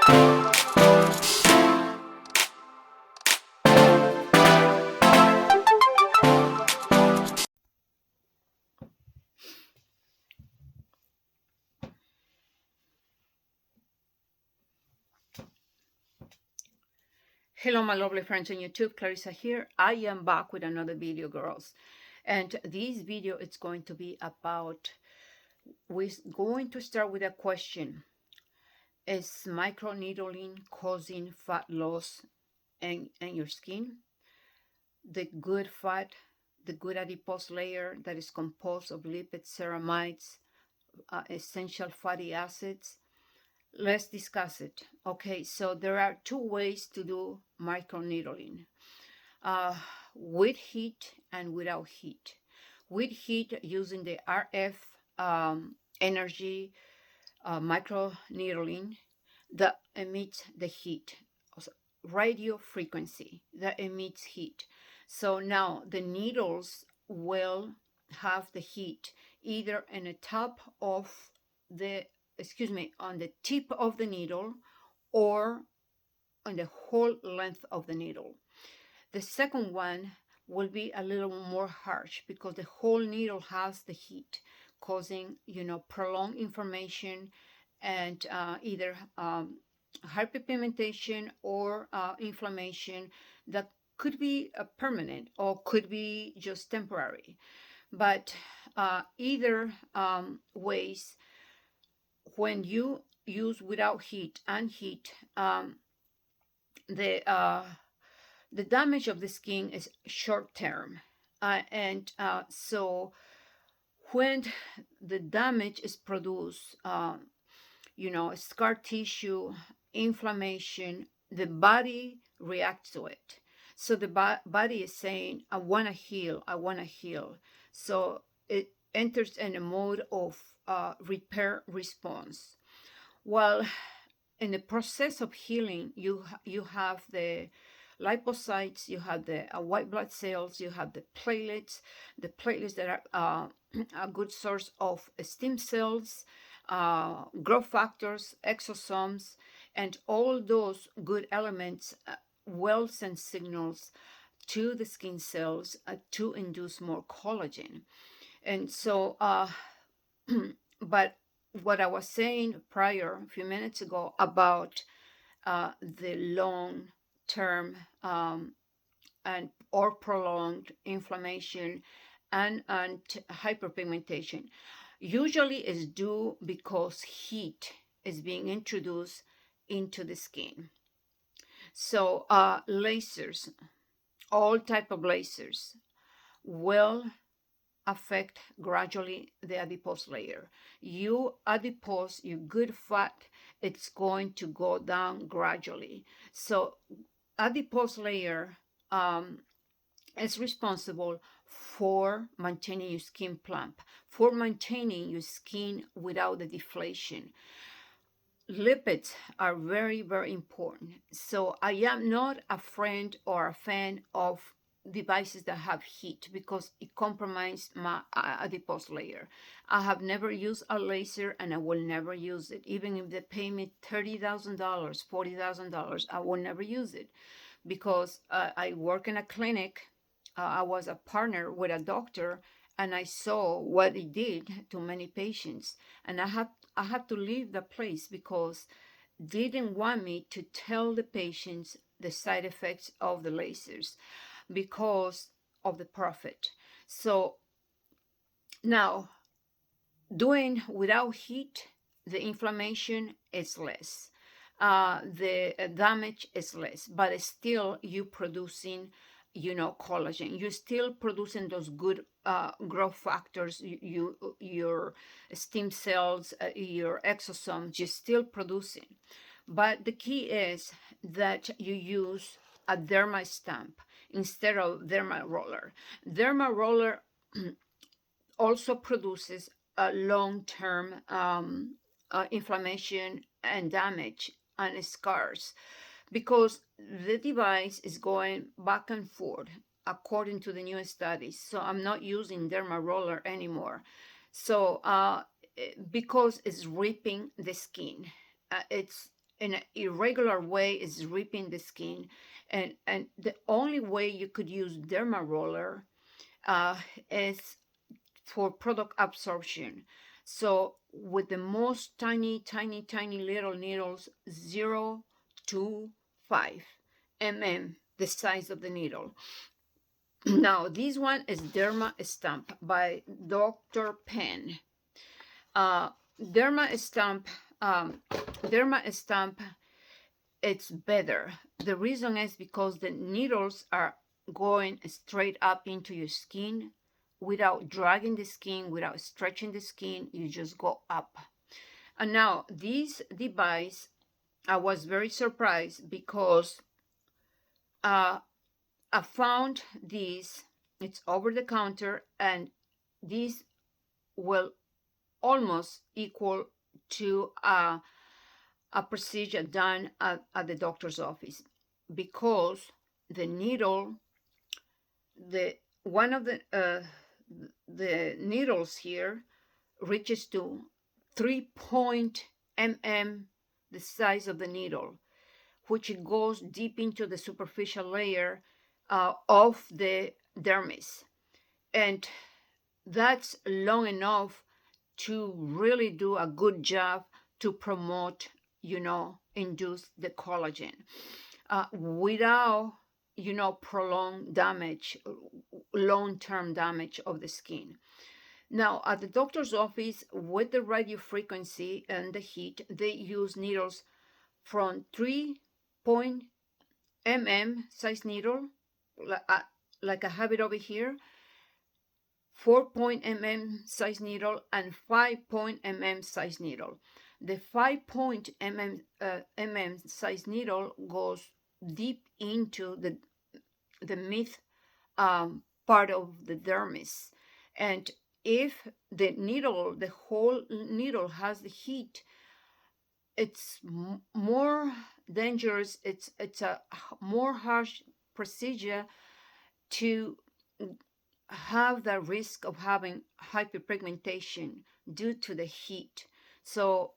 Hello, my lovely friends on YouTube. Clarissa here. I am back with another video, girls. And this video is going to be about, we're going to start with a question. Is microneedling causing fat loss in your skin? The good fat, the good adipose layer that is composed of lipids, ceramides, essential fatty acids. Let's discuss it. Okay, so there are two ways to do microneedling. With heat and without heat. With heat, using the RF energy microneedling that emits the heat, radio frequency that emits heat. So now the needles will have the heat either in the top of the, on the tip of the needle or on the whole length of the needle. The second one will be a little more harsh because the whole needle has the heat, causing, prolonged inflammation and either hyperpigmentation or inflammation that could be permanent or could be just temporary. But either ways, when you use without heat and heat, the damage of the skin is short term, and so when the damage is produced, scar tissue, inflammation, the body reacts to it. So the body is saying, I want to heal, I want to heal. So it enters in a mode of repair response. Well, in the process of healing, you have the lipocytes, you have the white blood cells, you have the platelets that are a good source of stem cells, growth factors, exosomes, and all those good elements will send signals to the skin cells to induce more collagen. And so, but what I was saying prior, a few minutes ago, about the long-term and or prolonged inflammation and hyperpigmentation usually is due because heat is being introduced into the skin. So lasers, all type of lasers, will affect gradually the adipose layer. Your adipose, your good fat, it's going to go down gradually. So adipose layer is responsible for maintaining your skin plump, for maintaining your skin without the deflation. Lipids are very, very important. So I am not a friend or a fan of devices that have heat because it compromises my adipose layer. I have never used a laser and I will never use it. Even if they pay me $30,000, $40,000, I will never use it because I work in a clinic. I was a partner with a doctor and I saw what it did to many patients. And I had to leave the place because they didn't want me to tell the patients the side effects of the lasers because of the profit. So now, doing without heat, the inflammation is less. The damage is less, but still you producing, collagen. You're still producing those good growth factors, your stem cells, your exosomes, you're still producing. But the key is that you use a derma stamp instead of dermaroller. Dermaroller also produces a long-term inflammation and damage and scars because the device is going back and forth according to the new studies. So I'm not using dermaroller anymore. So because it's ripping the skin, it's in an irregular way is ripping the skin, and the only way you could use dermaroller is for product absorption. So with the most tiny little needles, 0 to 5 mm, the size of the needle. Now this one is Derma Stamp by Dr. Penn. Uh, Derma Stamp, Derma Stamp, it's better. The reason is because the needles are going straight up into your skin without dragging the skin, without stretching the skin. You just go up. And now this device, I was very surprised because I found this. It's over the counter, and this will almost equal to a procedure done at the doctor's office, because the needle, the one of the needles here reaches to 3 mm, the size of the needle, which it goes deep into the superficial layer of the dermis, and that's long enough to really do a good job to promote, induce the collagen without, prolonged damage, long-term damage of the skin. Now, at the doctor's office, with the radio frequency and the heat, they use needles from 3 mm size needle, like I have it over here, 4 mm size needle, and 5 mm size needle. The 5 mm size needle goes deep into the mid part of the dermis, and if the whole needle has the heat, it's more dangerous. It's a more harsh procedure to have the risk of having hyperpigmentation due to the heat. So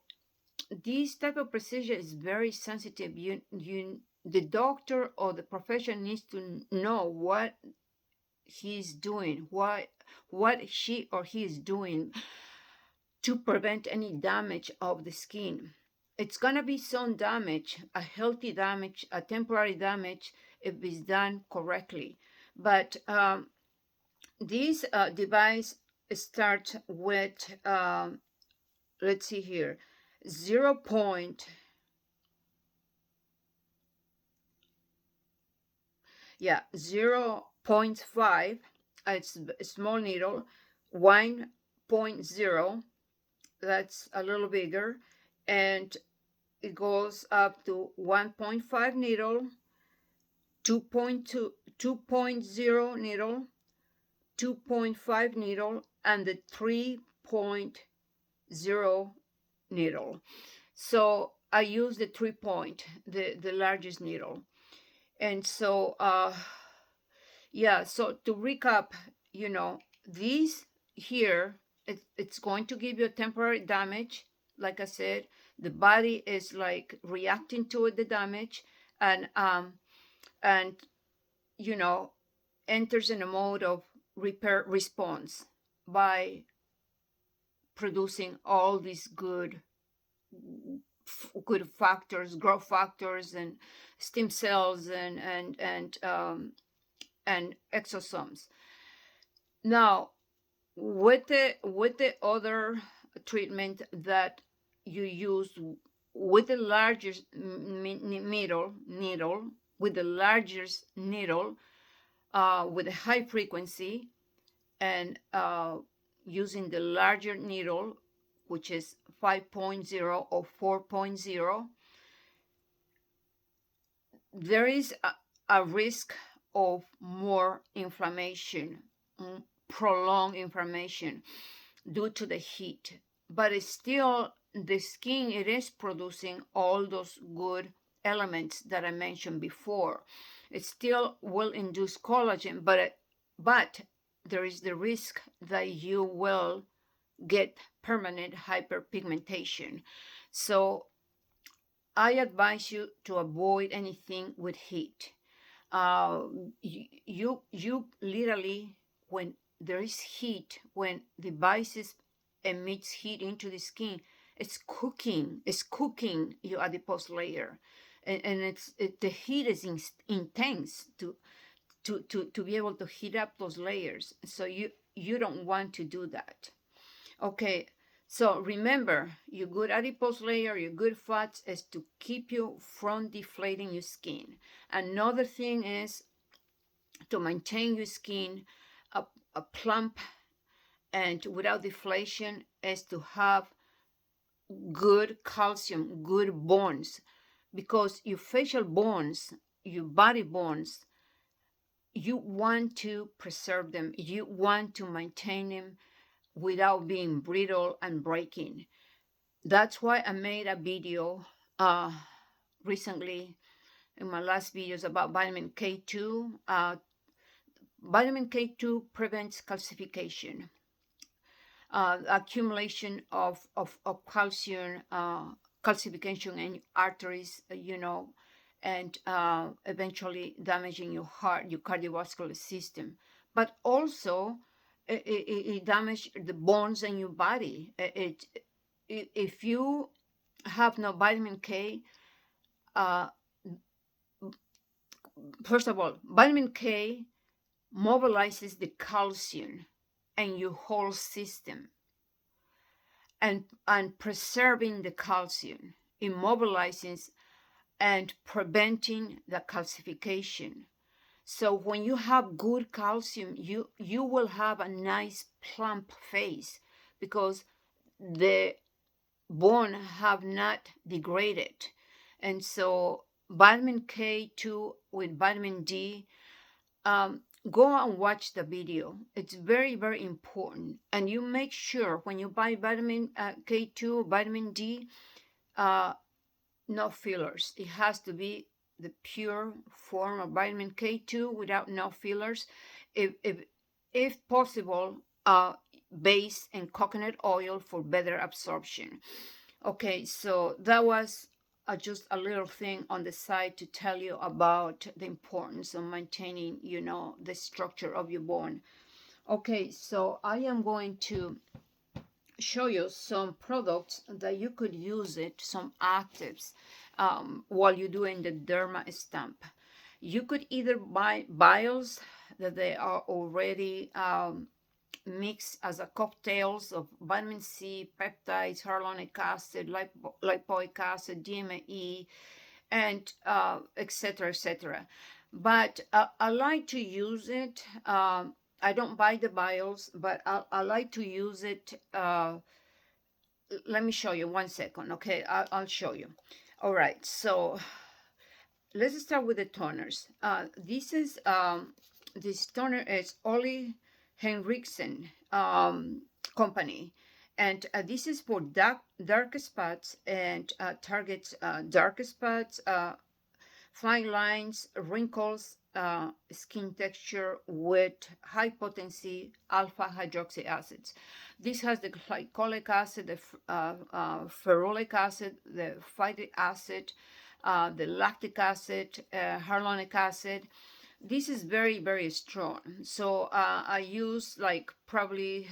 this type of procedure is very sensitive. The doctor or the professional needs to know what he's doing, what she or he is doing to prevent any damage of the skin. It's gonna be some damage, a healthy damage, a temporary damage, if it's done correctly. But this device starts with, let's see here, 0.5. It's a small needle. 1.0, that's a little bigger, and it goes up to 1.5 needle, 2.2, 2.0 needle, 2.5 needle, and the 3.0 needle. So I use the 3 point, the largest needle. And so so to recap, these here, it's going to give you a temporary damage. Like I said, the body is like reacting to it, the damage, and enters in a mode of repair response by producing all these good factors, growth factors, and stem cells, and exosomes. Now, with the other treatment that you use with the largest needle, with the largest needle, with a high frequency, and using the larger needle, which is 5.0 or 4.0, there is a risk of more inflammation, prolonged inflammation due to the heat. But it's still, the skin, it is producing all those good elements that I mentioned before. It still will induce collagen, but there is the risk that you will get permanent hyperpigmentation. So I advise you to avoid anything with heat. Uh, you literally, when there is heat, when the devices emits heat into the skin, it's cooking your adipose layer, and the heat is intense to be able to heat up those layers. So you don't want to do that. Okay, so remember, your good adipose layer, your good fats is to keep you from deflating your skin. Another thing is to maintain your skin a, a plump and without deflation is to have good calcium, good bones, because your facial bones, your body bones, you want to preserve them. You want to maintain them without being brittle and breaking. That's why I made a video recently in my last videos about vitamin K2. Vitamin K2 prevents calcification, accumulation of calcium, calcification in arteries, and eventually damaging your heart, your cardiovascular system. But also, it damages the bones in your body. If you have no vitamin K, uh, first of all, vitamin K mobilizes the calcium in your whole system, and preserving the calcium, immobilizing and preventing the calcification. So when you have good calcium, you will have a nice plump face because the bone have not degraded. And so vitamin K2 with vitamin D, go and watch the video. It's very, very important. And you make sure when you buy vitamin K2, vitamin D, no fillers. It has to be the pure form of vitamin K2 without no fillers. If possible, based in coconut oil for better absorption. Okay, so that was just a little thing on the side to tell you about the importance of maintaining, the structure of your bone. Okay, so I am going to show you some products that you could use it, some actives, while you're doing the derma stamp. You could either buy vials that they are already mixed as a cocktails of vitamin C, peptides, hyaluronic acid, lipoic acid, DME, and etc., etc. But I like to use it. I don't buy the vials, but I like to use it. Let me show you 1 second, okay? I'll show you. All right, so let's start with the toners. This toner is Ole Henriksen company, and this is for dark spots and targets dark spots, fine lines, wrinkles, skin texture with high potency alpha hydroxy acids. This has the glycolic acid, the ferulic acid, the phytic acid, the lactic acid, hyaluronic acid. This is very, very strong. So I use like probably,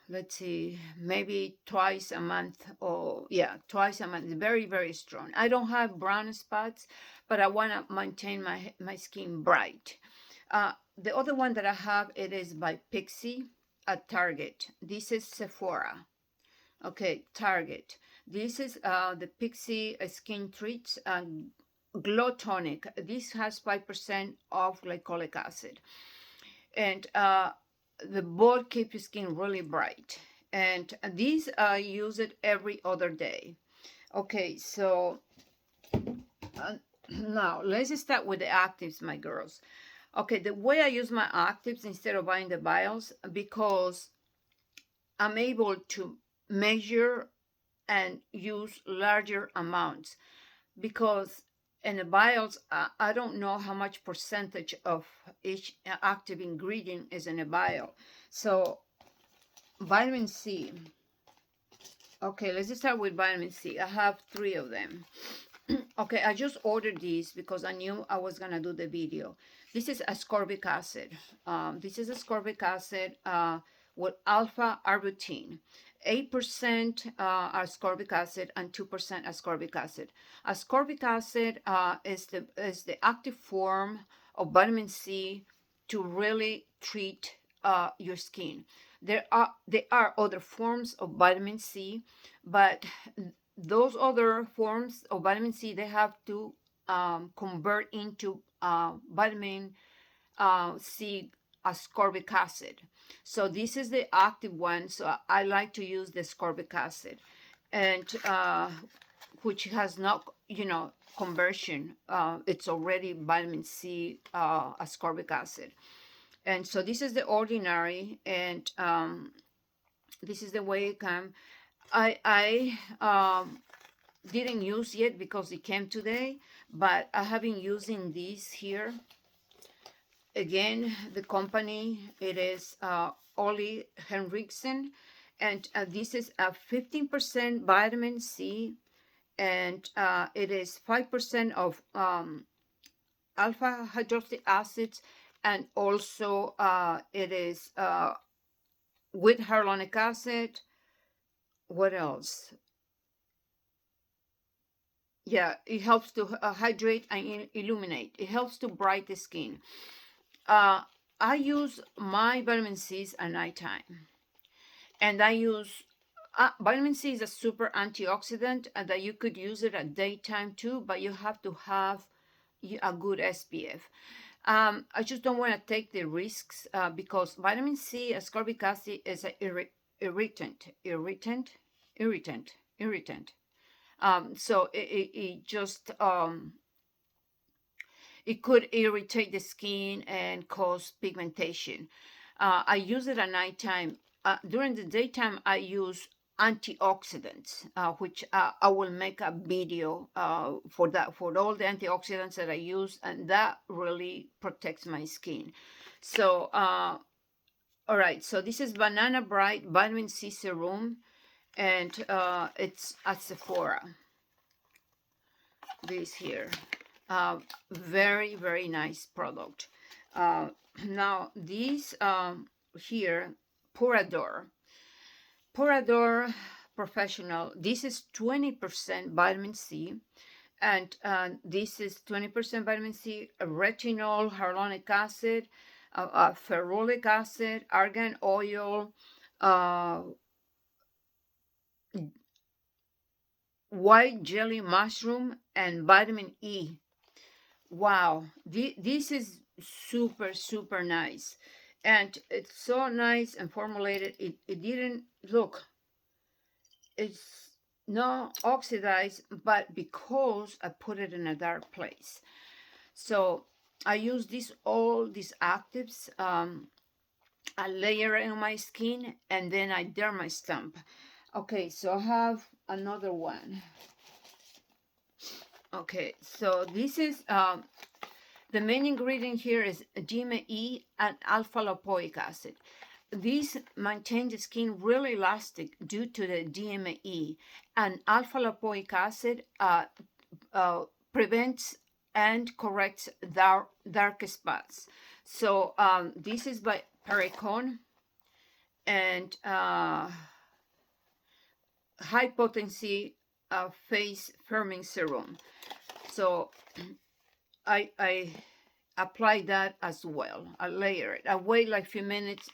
let's see, maybe twice a month, or yeah, twice a month. Very, very strong. I don't have brown spots, but I want to maintain my skin bright. The other one that I have, it is by Pixie at Target. This is Sephora. Okay, Target. This is the Pixie Skin Treats Glow Tonic. This has 5% of glycolic acid. And the both keep your skin really bright. And these I use it every other day. Okay, so now let's start with the actives, my girls. Okay, the way I use my actives instead of buying the vials, because I'm able to measure and use larger amounts, because in the vials, I don't know how much percentage of each active ingredient is in a vial. So vitamin C, Okay, let's start with vitamin C. I have 3 of them. Okay, I just ordered these because I knew I was gonna do the video. This is ascorbic acid. This is ascorbic acid with alpha arbutin. 8% ascorbic acid and 2% ascorbic acid. Ascorbic acid is the active form of vitamin C to really treat your skin. There are other forms of vitamin C, but those other forms of vitamin C, they have to convert into vitamin C ascorbic acid. So this is the active one. So I like to use the ascorbic acid, and which has not, conversion. It's already vitamin C ascorbic acid. And so this is the ordinary, and this is the way it comes. I didn't use yet because it came today, but I have been using these here. Again, the company, it is Ole Henriksen, and this is a 15% vitamin C, and it is 5% of alpha hydroxy acids, and also it is with hyaluronic acid. What else? Yeah, it helps to hydrate and illuminate. It helps to brighten the skin. I use my vitamin C's at nighttime, and I use vitamin C is a super antioxidant, and that you could use it at daytime too, but you have to have a good SPF. I just don't want to take the risks because vitamin C, ascorbic acid, is an irritant. So it just it could irritate the skin and cause pigmentation. I use it at nighttime. During the daytime, I use antioxidants, which I will make a video for that, for all the antioxidants that I use, and that really protects my skin. So, all right, so this is Banana Bright Vitamin C Serum, and it's at Sephora. This here. Very, very nice product. Now, these here, Purador Professional, this is 20% vitamin C, and this is 20% vitamin C, retinol, hyaluronic acid, ferulic acid, argan oil, white jelly mushroom, and vitamin E. Wow, this is super, super nice. And it's so nice and formulated. It didn't look, it's not oxidized, but because I put it in a dark place. So I use all these actives. I layer it on my skin, and then I dermastamp. Okay, so I have another one. Okay, so this is the main ingredient here is DME and alpha lipoic acid. These maintain the skin really elastic due to the DME, and alpha lipoic acid prevents and corrects dark spots. So this is by Pericon, and high potency face firming serum. So I apply that as well. I layer it. I wait like a few minutes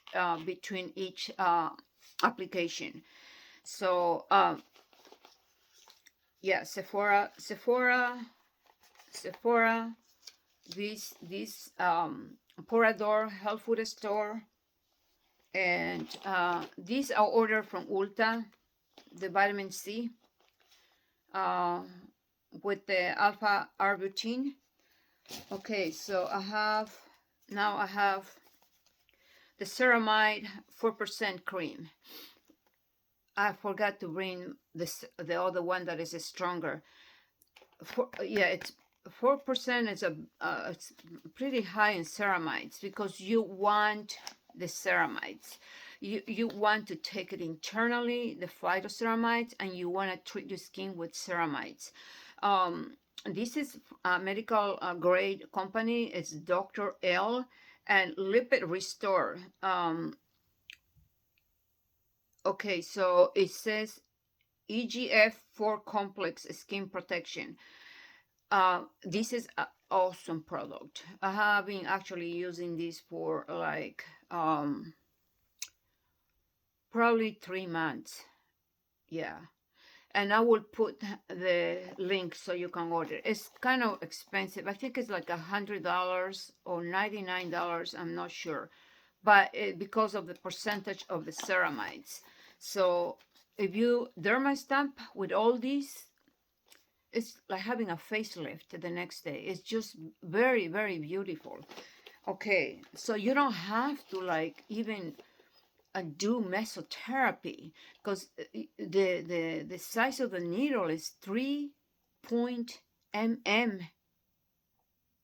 between each application. So yeah, Sephora, this Purador health food store, and these I ordered from Ulta, the vitamin C with the alpha arbutin. Okay, so I have the ceramide 4% cream. I forgot to bring the other one that is stronger. It's 4% is it's pretty high in ceramides because you want the ceramides. you want to take it internally, the phytoceramides, and you want to treat your skin with ceramides. This is a medical grade company. It's Dr. L and Lipid Restore. Okay, so it says EGF4 complex skin protection. This is an awesome product. I have been actually using this for like probably 3 months. Yeah. And I will put the link so you can order. It's kind of expensive. I think it's like $100 or $99. I'm not sure, but because of the percentage of the ceramides. So if you derma stamp with all these, it's like having a facelift the next day. It's just very, very beautiful. Okay, so you don't have to like even do mesotherapy, because the size of the needle is 3 mm,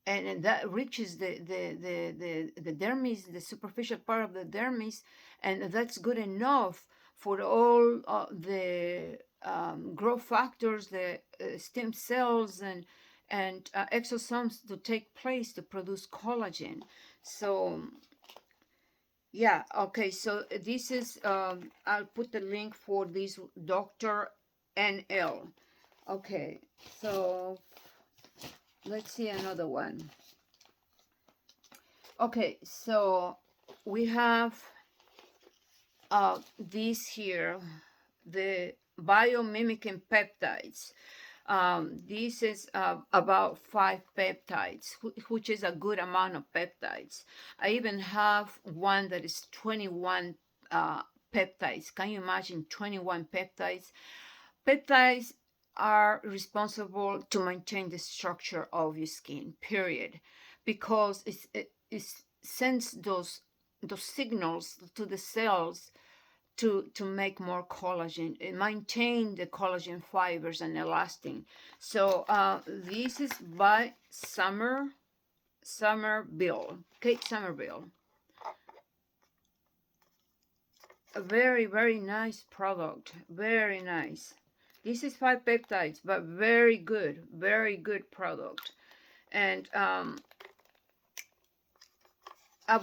and that reaches the dermis, the superficial part of the dermis, and that's good enough for all the growth factors, the stem cells and exosomes to take place to produce collagen. So yeah, okay, so this is, I'll put the link for this Dr. NL. Okay, so let's see another one. Okay, so we have this here, the biomimicking peptides. This is about 5 peptides, which is a good amount of peptides. I even have one that is 21 peptides. Can you imagine 21 peptides? Peptides are responsible to maintain the structure of your skin, period, because it sends those signals to the cells to make more collagen, maintain the collagen fibers and elastin. So this is by Somerville, Kate Somerville. A very, very nice product, very nice. This is 5 peptides, but very good product. And I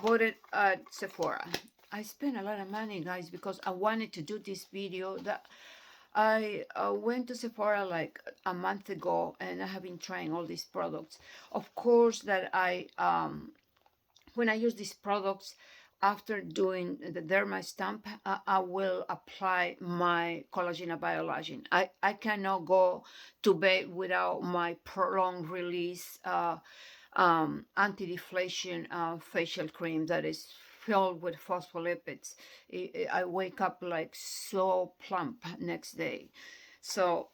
bought it at Sephora. I spent a lot of money, guys, because I wanted to do this video. That I went to Sephora like a month ago, and I have been trying all these products. Of course, that I when I use these products after doing the derma stamp, I will apply my collagen biologen. I cannot go to bed without my prolonged release anti-deflation facial cream that is filled with phospholipids. I wake up like so plump next day. So,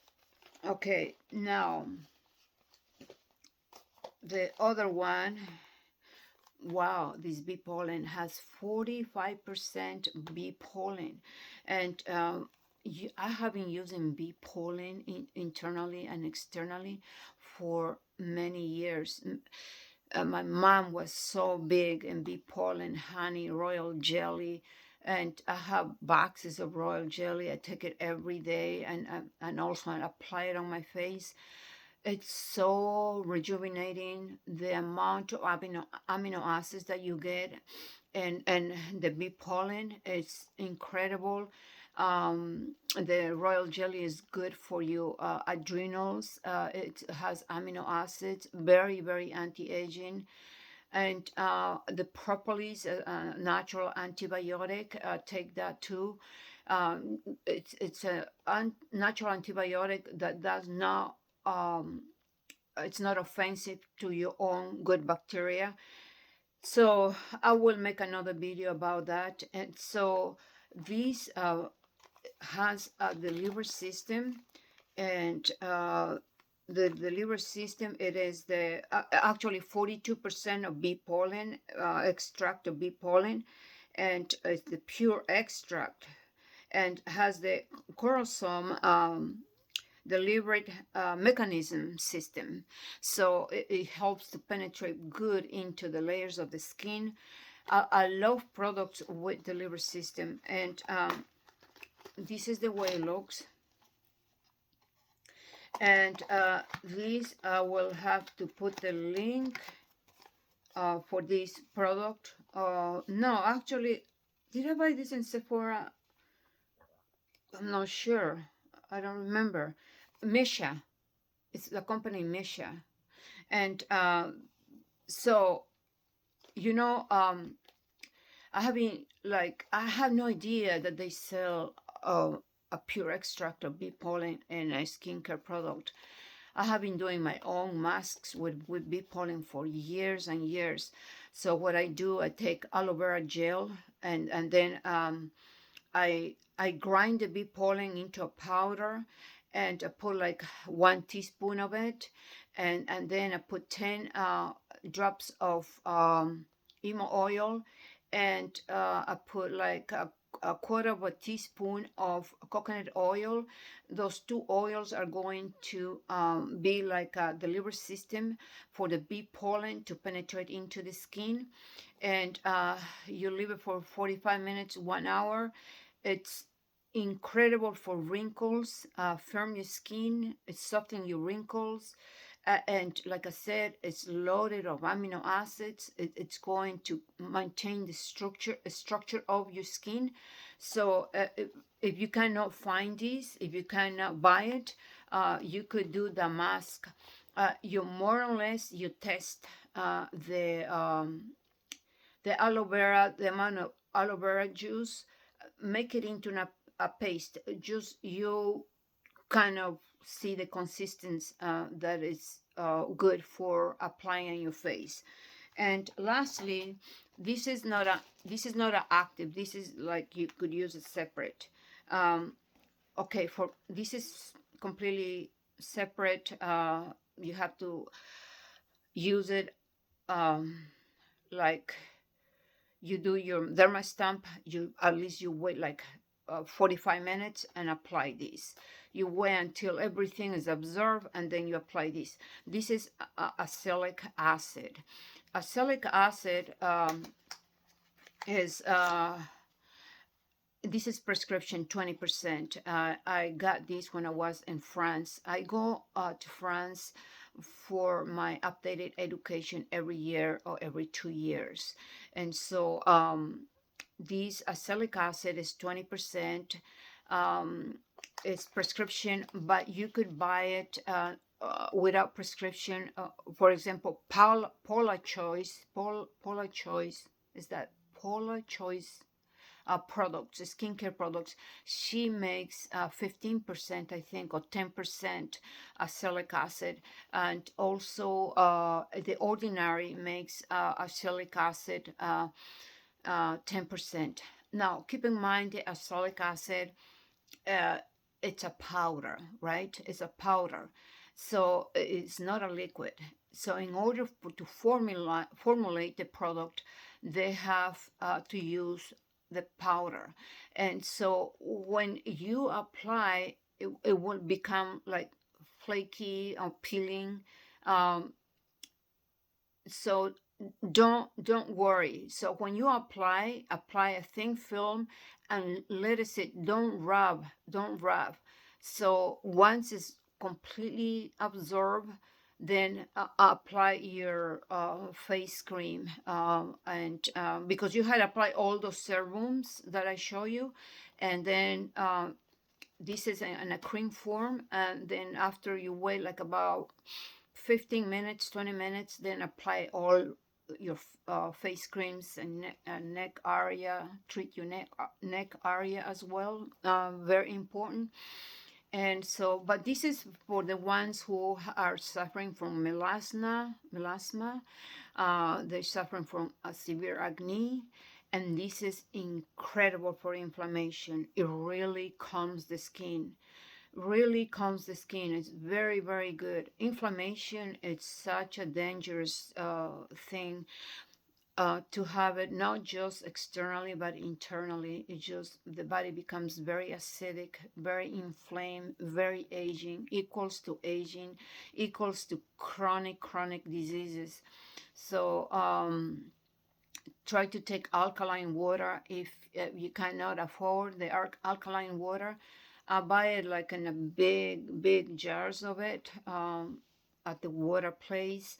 okay, now the other one. Wow, this bee pollen has 45% bee pollen, and I have been using bee pollen internally and externally for many years. My mom was so big in bee pollen, honey, royal jelly, and I have boxes of royal jelly. I take it every day, and also I apply it on my face. It's so rejuvenating, the amount of amino acids that you get, and the bee pollen is incredible. The royal jelly is good for your adrenals. It has amino acids, very, very anti-aging. And the propolis, natural antibiotic, take that too. It's a natural antibiotic that does not it's not offensive to your own good bacteria. So I will make another video about that. And so this has the liver system, and the liver system, it is the actually 42% of bee pollen, extract of bee pollen, and it's the pure extract, and has the corosome deliberate mechanism system. So it helps to penetrate good into the layers of the skin. I love products with delivery system, and this is the way it looks. And this I will have to put the link for this product. No, actually, did I buy this in Sephora? I'm not sure. I don't remember. Misha. It's the company Misha. And so, you know, I have been like, I have no idea that they sell a pure extract of bee pollen in a skincare product. I have been doing my own masks with bee pollen for years and years. So what I do, I take aloe vera gel, and then I grind the bee pollen into a powder, and I put like 1 teaspoon of it, and then I put 10 drops of emo oil, and I put like a quarter of a teaspoon of coconut oil. Those two oils are going to be like a delivery system for the bee pollen to penetrate into the skin. And you leave it for 45 minutes, 1 hour. It's incredible for wrinkles, firm your skin, it softens your wrinkles. And like I said, it's loaded of amino acids. It's going to maintain the structure of your skin. So if you cannot find this, if you cannot buy it, you could do the mask. You more or less you test the aloe vera, the amount of aloe vera juice, make it into a paste. Just you kind of see the consistency that is good for applying on your face. And lastly, this is not a active. This is like you could use it separate. Okay, for this is completely separate. You have to use it like you do your derma stamp. You at least you wait like 45 minutes and apply this. You wait until everything is absorbed, and then you apply this. This is acelaic acid. Acelaic acid is this is prescription 20%. I got this when I was in France. I go to France for my updated education every year or every 2 years. And so this acelaic acid is 20%. It's prescription, but you could buy it without prescription. For example, Paula Choice, is that Paula Choice products, skincare products, she makes 15%, I think, or 10% acelaic acid. And also The Ordinary makes acelaic acid 10%. Now, keep in mind the acelaic acid, it's a powder, right? It's a powder. So it's not a liquid. So in order to formulate the product, they have to use the powder. And so when you apply, it will become like flaky or peeling. So don't worry. So when you apply a thin film and let it sit. Don't rub. So once it's completely absorbed, then apply your face cream, and because you had applied all those serums that I show you, and then this is in a cream form, and then after you wait like about 15 minutes, 20 minutes, then apply all your face creams and neck area. Treat your neck area as well. Very important. And so, but this is for the ones who are suffering from melasma. They're suffering from a severe acne, and this is incredible for inflammation. It really calms the skin. It's very, very good. Inflammation, it's such a dangerous thing to have it, not just externally but internally. It just, the body becomes very acidic, very inflamed, very aging, equals to chronic diseases. So Try to take alkaline water if you cannot afford the alkaline water. Buy it like in a big jars of it at the water place.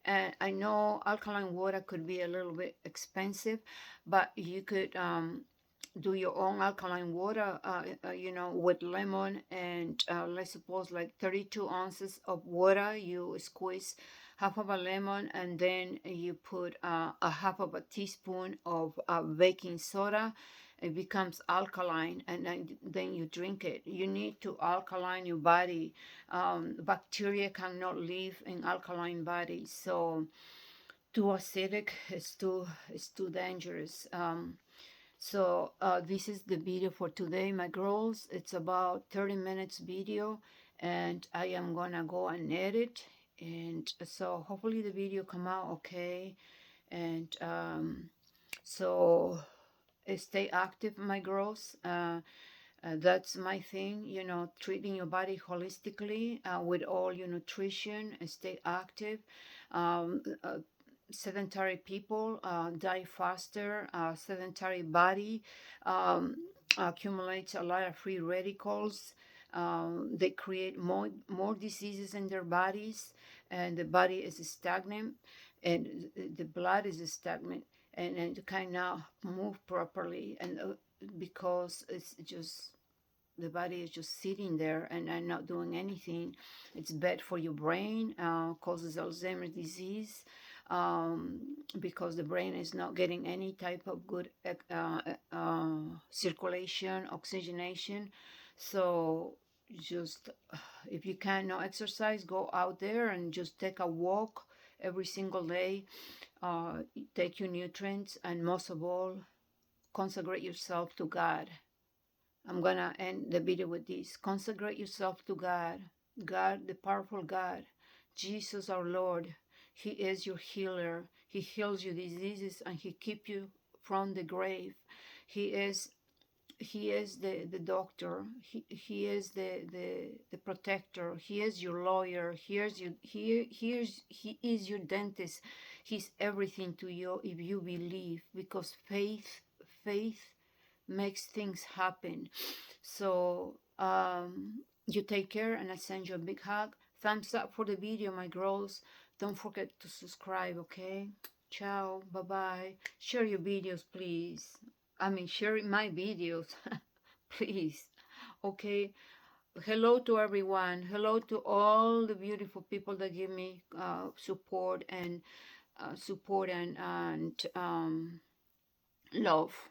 And I know alkaline water could be a little bit expensive, but you could do your own alkaline water, with lemon and let's suppose like 32 ounces of water. You squeeze half of a lemon, and then you put a half of a teaspoon of baking soda. It becomes alkaline, and then you drink it. You need to alkaline your body. Bacteria cannot live in alkaline bodies, so too acidic is too dangerous. So this is the video for today, my girls. It's about 30 minutes video, and I am gonna go and edit, and so hopefully the video come out okay. And so stay active, my girls. That's my thing, treating your body holistically with all your nutrition. Stay active. Sedentary people die faster. Sedentary body accumulates a lot of free radicals. They create more diseases in their bodies, and the body is stagnant, and the blood is stagnant, and cannot move properly, and because it's just the body is just sitting there and not doing anything. It's bad for your brain, causes Alzheimer's disease, because the brain is not getting any type of good circulation, oxygenation. So just if you cannot exercise, go out there and just take a walk every single day. Take your nutrients, and most of all, consecrate yourself to God. I'm gonna end the video with this. Consecrate yourself to God. God, the powerful God. Jesus our Lord. He is your healer. He heals your diseases, and He keeps you from the grave. He is the doctor. He is the protector. He is your lawyer. He is your dentist. He's everything to you if you believe, because faith makes things happen. So you take care, and I send you a big hug. Thumbs up for the video, my girls. Don't forget to subscribe, okay? Ciao, bye-bye. Share your videos, please. I mean, share my videos, please. Okay? Hello to everyone. Hello to all the beautiful people that give me support and love.